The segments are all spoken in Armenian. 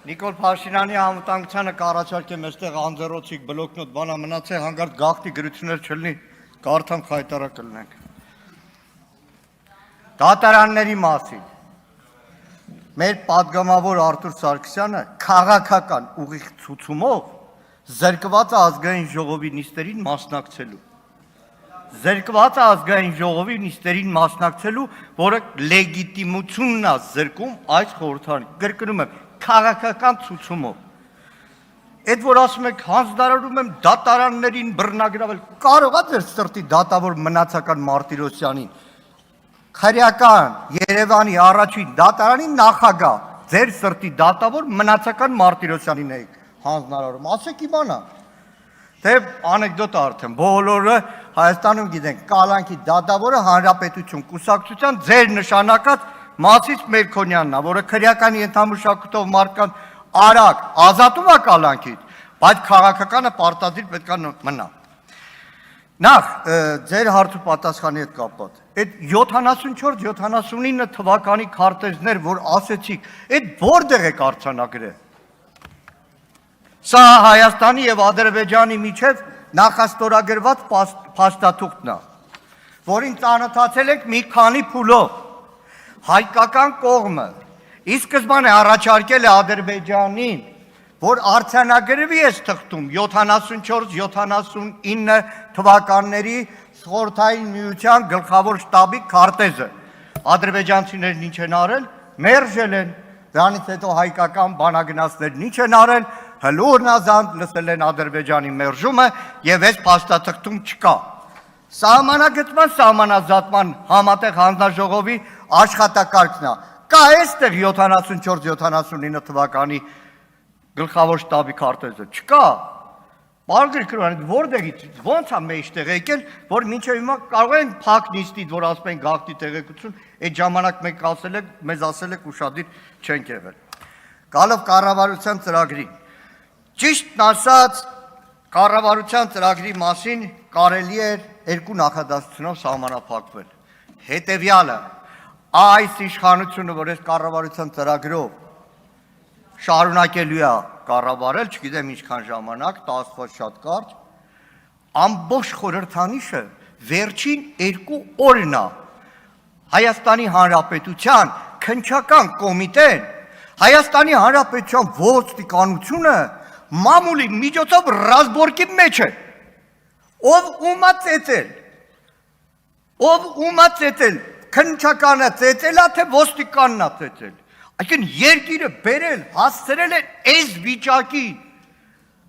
Նիկոլ Փաշինյանի անվտանգությանը կառաջարկեմ այստեղ անձեռոցիկ բլոկնոտ բանա մնացե հանգարտ գաղտնի գրություններ չլինի կարդամ խայտարակ կլինենք դատարանների մասին մեր պատգամավոր Արթուր Սարգսյանը քաղաքական ուղիղ ցուցումով զրկված ազգային ժողովի նիստերին մասնակցելու որը լեգիտիմությունն է զրկում այս խորհրդարանի կրկնում եմ քաղաքական ցուցումով այդ որ ասում եք հանձնարարում եմ դատարաններին բռնագրավել կարող է ձեր սրտի դատավոր մնացական Մարտիրոսյանին քրեական Երևանի առաջին դատարանի նախագահ ձեր սրտի դատավոր մնացական Մարտիրոսյանին եք հանձնարարում ասեք իմանա թե անեկդոտ արդեն բոլորը Հայաստանում գիտենք կալանքի դատավորը հանրապետություն կուսակցության ձեր նշանակած Մասից Մերքոնյանն է, որը քրեական ենթամշակույթով մարդկանց արագ ազատում է կալանքից, բայց քաղաքականը պարտադիր պետք է մնա։ Նախ ձեր հարցու պատասխանի հետ կապված։ Այդ 74-79 թվականի քարտեզներ, որ ասեցիք, այդ որտեղ եք արձանագրել։ Սա Հայաստանի եւ Ադրբեջանի միջև նախաստորագրված փաստաթուղթն է, որին ծանոթացել եք մի քանի փուլով։ Հայկական կողմը ի սկզբանե առաջարկել է Ադրբեջանին, որ արձանագրվի այս թղթում 74-79 թվականների խորհրդային միության գլխավոր շտաբի քարտեզը։ Ադրբեջանցիներն ինչ են արել, մերժել են, դրանից հետո հայկական բանագնացներն ինչ են արել, հլուրնազանդ լսել են Ադրբեջանի մերժումը եւ այս փաստաթղթում չկա։ Սահմանագծման սահմանազատման համատեղ հանձնաժողովի աշխատակարգն է։ Կա այստեղ 74-79 թվականի գլխավոր շտաբի քարտեզը, չկա։ Մարգարիտ Քրոյան, որտեղից ո՞նց է մեջտեղ եկել, որ մինչև հիմա կարող են փակ նիստից, որ ասում են գաղտնի տեղեկություն, այդ ժամանակ մեզ ասել եք ուշադիր չենք եղել։ Գալով կառավարության ծրագրին։ Ճիշտն ասած, կառավարության ծրագրի մասին կարելի էր երկու նախադասությունով սահմանափակվել։ Հետևյալը, այս իշխանությունը, որ այս կառավարության ծրագրով շարունակելու է կառավարել, չգիտեմ ինչքան ժամանակ, տասված շատ կարճ, ամբողջ խորհրդանիշը վերջին 2 օրն է Հայաստանի Հանրապետության քննչական կոմիտեն, Հայաստանի Հանրապետության ոստիկանությունը մամուլի միջոցով ռազմորկի մեջ է, ով ումա ծեծել, քննչականը ծեծել է, թե ոստիկանն է ծեծել, այսինքն երկիրը բերել, հասցրել են այս վիճակի,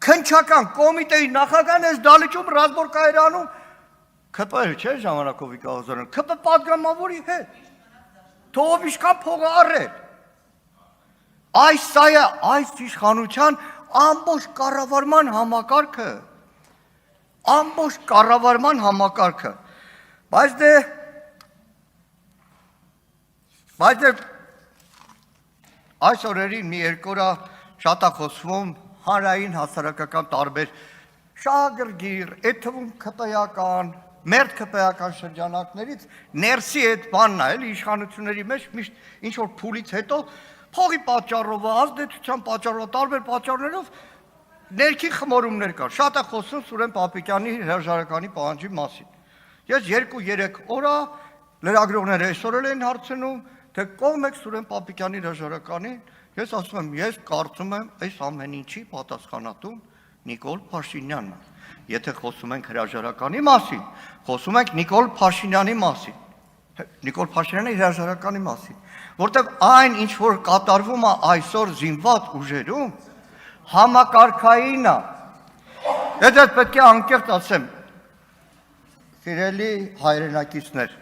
քննչական կոմիտեի նախագահն այս դալիճում ռազմորկ է անում, ՔՊ-ը չէ ժամանակով Ղազարյան, ՔՊ պատգամավորի հետ, թող ինչքան փող առել, սա է այս իշխանության ամբողջ կառավարման համակարգը, բայց դե այս օրերին մի երկու օր շատ է խոսվում հանրային հասարակական տարբեր շահագրգիռ, այդ թվում ՔՊ-ական, մերձ ՔՊ-ական շրջանակներից ներսի այդ բանն է, էլի իշխանությունների մեջ միշտ ինչ որ փուլից հետո փողի պատճառով, ազդեցության պատճառով, տարբեր պատճառներով ներքին խմորումներ կար։ Շատ է խոսում Սուրեն Պապիկյանի հրաժարականի պահանջի մասին։ Ես 2-3 օր լրագրողները այսօր են հարցնում, թե կողմ եք Սուրեն Պապիկյանի հրաժարականին, ես ասում եմ, ես կարծում եմ այս ամեն ինչի պատասխանատու Նիկոլ Փաշինյանն է։ Եթե խոսում ենք հրաժարականի մասին, խոսում ենք Նիկոլ Փաշինյանի մասին, Նիկոլ Փաշինյանի հրաժարականի մասին, որտեղ այն ինչ որ կատարվում է այսօր զինված ուժերում, համակարգային է։ Ես պետք է անկեղծ ասեմ, սիրելի հայրենակիցներ,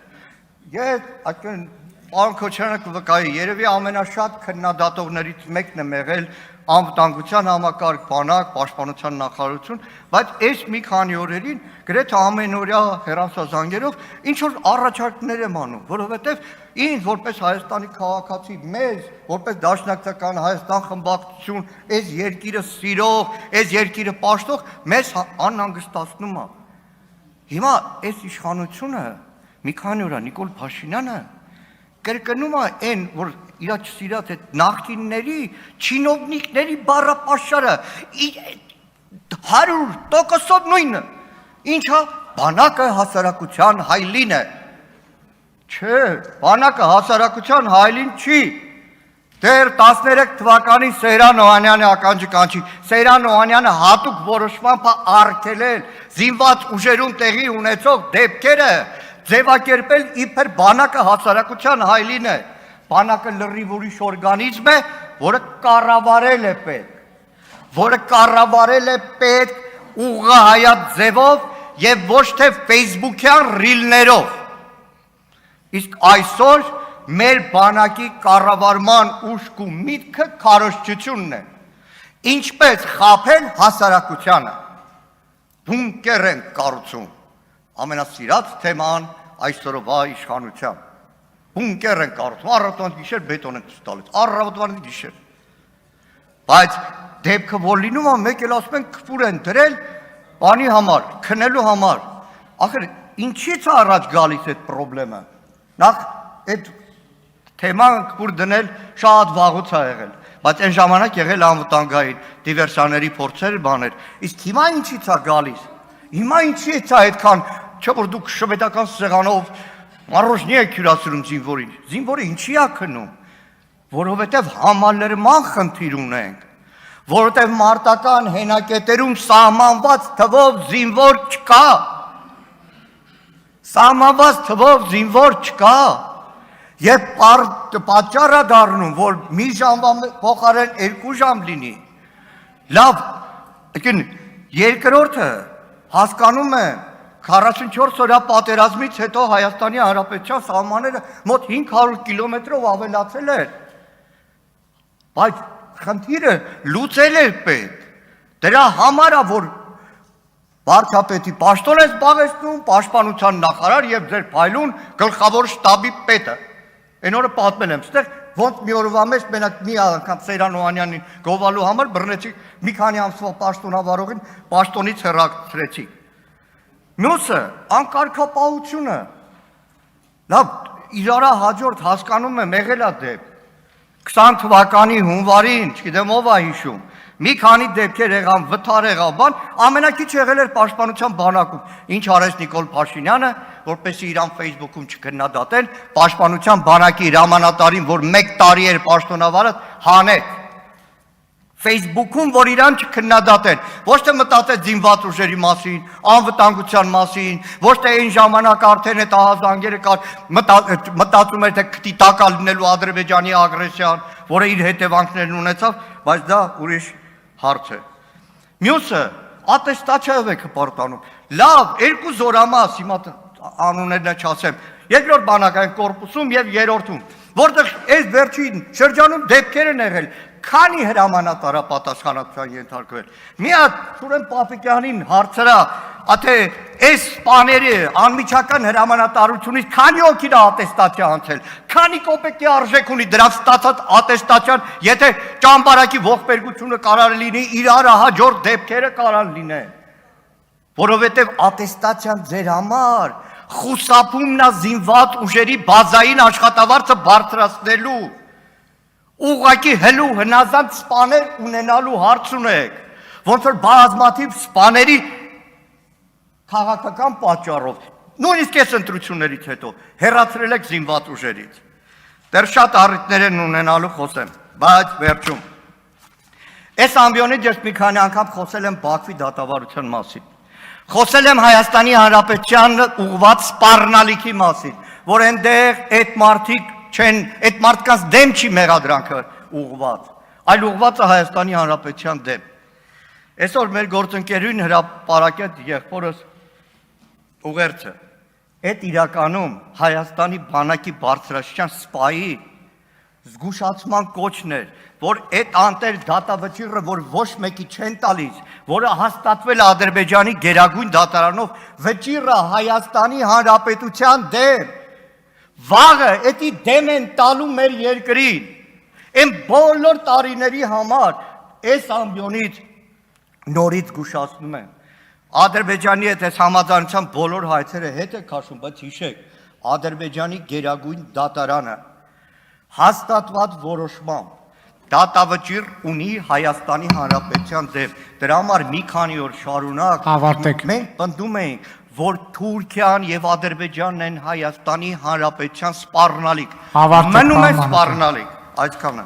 ես այդքան Պարոն Քոչարյանը կվկայի, երևի ամենաշատ քննադատողներից մեկն եմ եղել անվտանգության համակարգ, բանակ, պաշտպանության նախարարություն, բայց այս մի քանի օրերին գրեթե ամենօրյա հեռախոսազանգերով ինչ որ առաջարկներ եմ անում, որովհետև ինձ որպես Հայաստանի քաղաքացի, մեզ որպես Դաշնակցական Հայաստան խմբակցություն, այս երկիրը սիրող, այս երկիրը պաշտող, մեզ անհանգստացնում է։ Հիմա այս իշխանությունը մի քանի օր Նիկոլ Փաշինյանը կրկնում է այն, որ իրա չսիրած այդ նախկինների չինովնիկների բառապաշարը 100% նույնը, ինչա բանակը հասարակության հայլին է, չէ, բանակը հասարակության հայլին չի, դեր 13 թվականին Սեյրան Օհանյանը ականջի կանչի, Սեյրան Օհանյանը հատուկ որոշմամբ արգելել զինված ուժերում տեղի ունեցող դեպքերը ձևակերպել իբր բանակը հասարակության հայլին է, բանակը լրիվ ուրիշ օրգանիզմ է, որը կառավարել է պետք ուղղահայաց ձևով եւ ոչ թե Facebook-յան ռիլներով։ Իսկ այսօր մեր բանակի կառավարման ուժք ու միտքը քարոզչությունն է։ Ինչպես խաբել հասարակությանը։ Բունկեր են կառուցում։ Ամենասիրած թեման այսօրվա իշխանության։ Բունկեր են կառուցում, առավոտվան գիշեր բետոն են տալիս, առավոտվան գիշեր։ Բայց դեպքը որ լինում է, մեկ էլ ասում են քֆուր են դրել բանի համար, քնելու համար։ Ախր ինչի՞ց առաջ գալիս այդ խնդրեմը։ Նախ այդ թեման քֆուր դնել շատ վաղուց է եղել, բայց այն ժամանակ եղել անվտանգային դիվերսիաների փորձեր, բաներ։ Իսկ հիմա ինչի՞ց է գալիս։ Հիմա ինչի՞ց է այդքան, չէ՞ որ դուք շվեդական սեղանով մարոժնի եք հյուրասիրում զինվորին։ Զինվորը ինչի է քնում։ Որովհետև համալրման խնդիր ունենք, որովհետև մարտական հենակետերում սահմանված թվով զինվոր չկա։ Սահմանված թվով զինվոր չկա։ Եվ պատճառ է դառնում, որ մի ժամվա փոխարեն 2 ժամ լինի։ Լավ, երկրորդը հասկանում է 44 օրյա պատերազմից հետո Հայաստանի Հանրապետության սահմանները մոտ 500 կիլոմետրով ավելացել էր։ Բայց խնդիրը լուծել էր պետք։ Դրա համար է, որ վարչապետի պաշտոն է զբաղեցնում, պաշտպանության նախարար եւ ձեր փայլուն գլխավոր շտաբի պետը։ Այն օրը պատմել եմ, ստեղ ոնց մի օրվա մեջ մենակ մի անգամ Սեյրան Օհանյանին գովալու համար բռնեցիք մի քանի ամսվա պաշտոնավարողին պաշտոնից հեռացրեցիք։ Մյուսը անկարգապահությունը։ Լավ, իրարա հաջորդ հասկանում եմ եղել է դեպք 20 թվականի հունվարին, չգիտեմ ով է հիշում, մի քանի դեպքեր եղան, վթար եղավ, բան, ամենակիչ եղել էր պաշտպանության բանակում։ Ինչ արեց Նիկոլ Փաշինյանը, որպեսզի իրան Facebook-ում չքննադատեն, պաշտպանության բանակի հրամանատարին, որ 1 տարի էր պաշտոնավարը, հանեց։ Facebook-ում, որ իրան չքննադատեն, ոչ թե մտածեց զինված ուժերի մասին, անվտանգության մասին, ոչ թե այն ժամանակ արդեն այդ ահազանգերը կար, մտածում էր թե քթի տակա լինելու Ադրբեջանի ագրեսիան, որը իր հետևանքներն ունեցավ, բայց դա ուրիշ հարց է։ Մյուսը ատեստացիայով եք հպարտանում։ Լավ, 2 զորամաս, հիմա անուններն չասեմ, երկրորդ բանակային կորպուսում եւ երրորդում, որտեղ այս վերջին շրջանում դեպքեր են եղել, քանի հրամանատարը պատասխանատվության ենթարկվել։ Մի հատ Սուրեն Պապիկյանին հարցրա, թե այս սպաների անմիջական հրամանատարությունից քանի օքին ատեստացիա անցել, քանի կոպեկի արժեք ունի դրանց ստացած ատեստացիան, եթե ճամբարակի ողբերգությունը կարող լինի, իրար հաջորդ դեպքերը կարող լինեն։ Որովհետև ատեստացիան ձեր համար խուսափումն է զինված ուժերի բազային աշխատավարձը բարձրացնելու։ Ուղղակի հելու հնազանդ սպաներ ունենալու հարց ունեք, ոնց որ բազմաթիվ սպաների քաղաքական պատճառով, նույնիսկ այս ընտրություններից հետո հեռացրել եք զինված ուժերից։ Դեռ շատ առիթներ են ունենալու խոսեմ, բայց վերջում։ Այս ամբիոնից ես մի քանի անգամ խոսել եմ Բաքվի դատավարության մասին։ Խոսել եմ Հայաստանի Հանրապետության ուղղված սպառնալիքի մասին, որ այնտեղ այդ մարդիկ չեն, այդ մարդկանց դեմ չի մեղադրանքը ուղղված, այլ ուղղված է Հայաստանի Հանրապետության դեմ։ Այսօր մեր գործընկերուհին հրապարակեց եղբորս ուղերձը։ Այդ իրականում Հայաստանի բանակի բարձրաստիճան սպայի զգուշացման կոչն էր, որ այդ անտեր դատավճիռը, որ ոչ մեկի չեն տալիս, որը հաստատվել է Ադրբեջանի գերագույն դատարանով, վճիռը Հայաստանի Հանրապետության դեմ։ Վաղը էդի դեմ են տալու մեր երկրին, են բոլոր տարիների համար, այս ամբիոնից նորից գուշացնում եմ, Ադրբեջանի հետ այս համաձայնության բոլոր հայցերը հետ է քաշում, բայց հիշեք, Ադրբեջանի գերագույն դատարանը հաստատված որոշմամբ դատավճիռ ունի Հայաստանի Հանրապետության դեմ։ Դրա համար մի քանի օր շարունակ մենք պնդում ենք, որ Թուրքիան եւ Ադրբեջանն են Հայաստանի Հանրապետության սպառնալիք։ Մնում է սպառնալիք, այսքանը։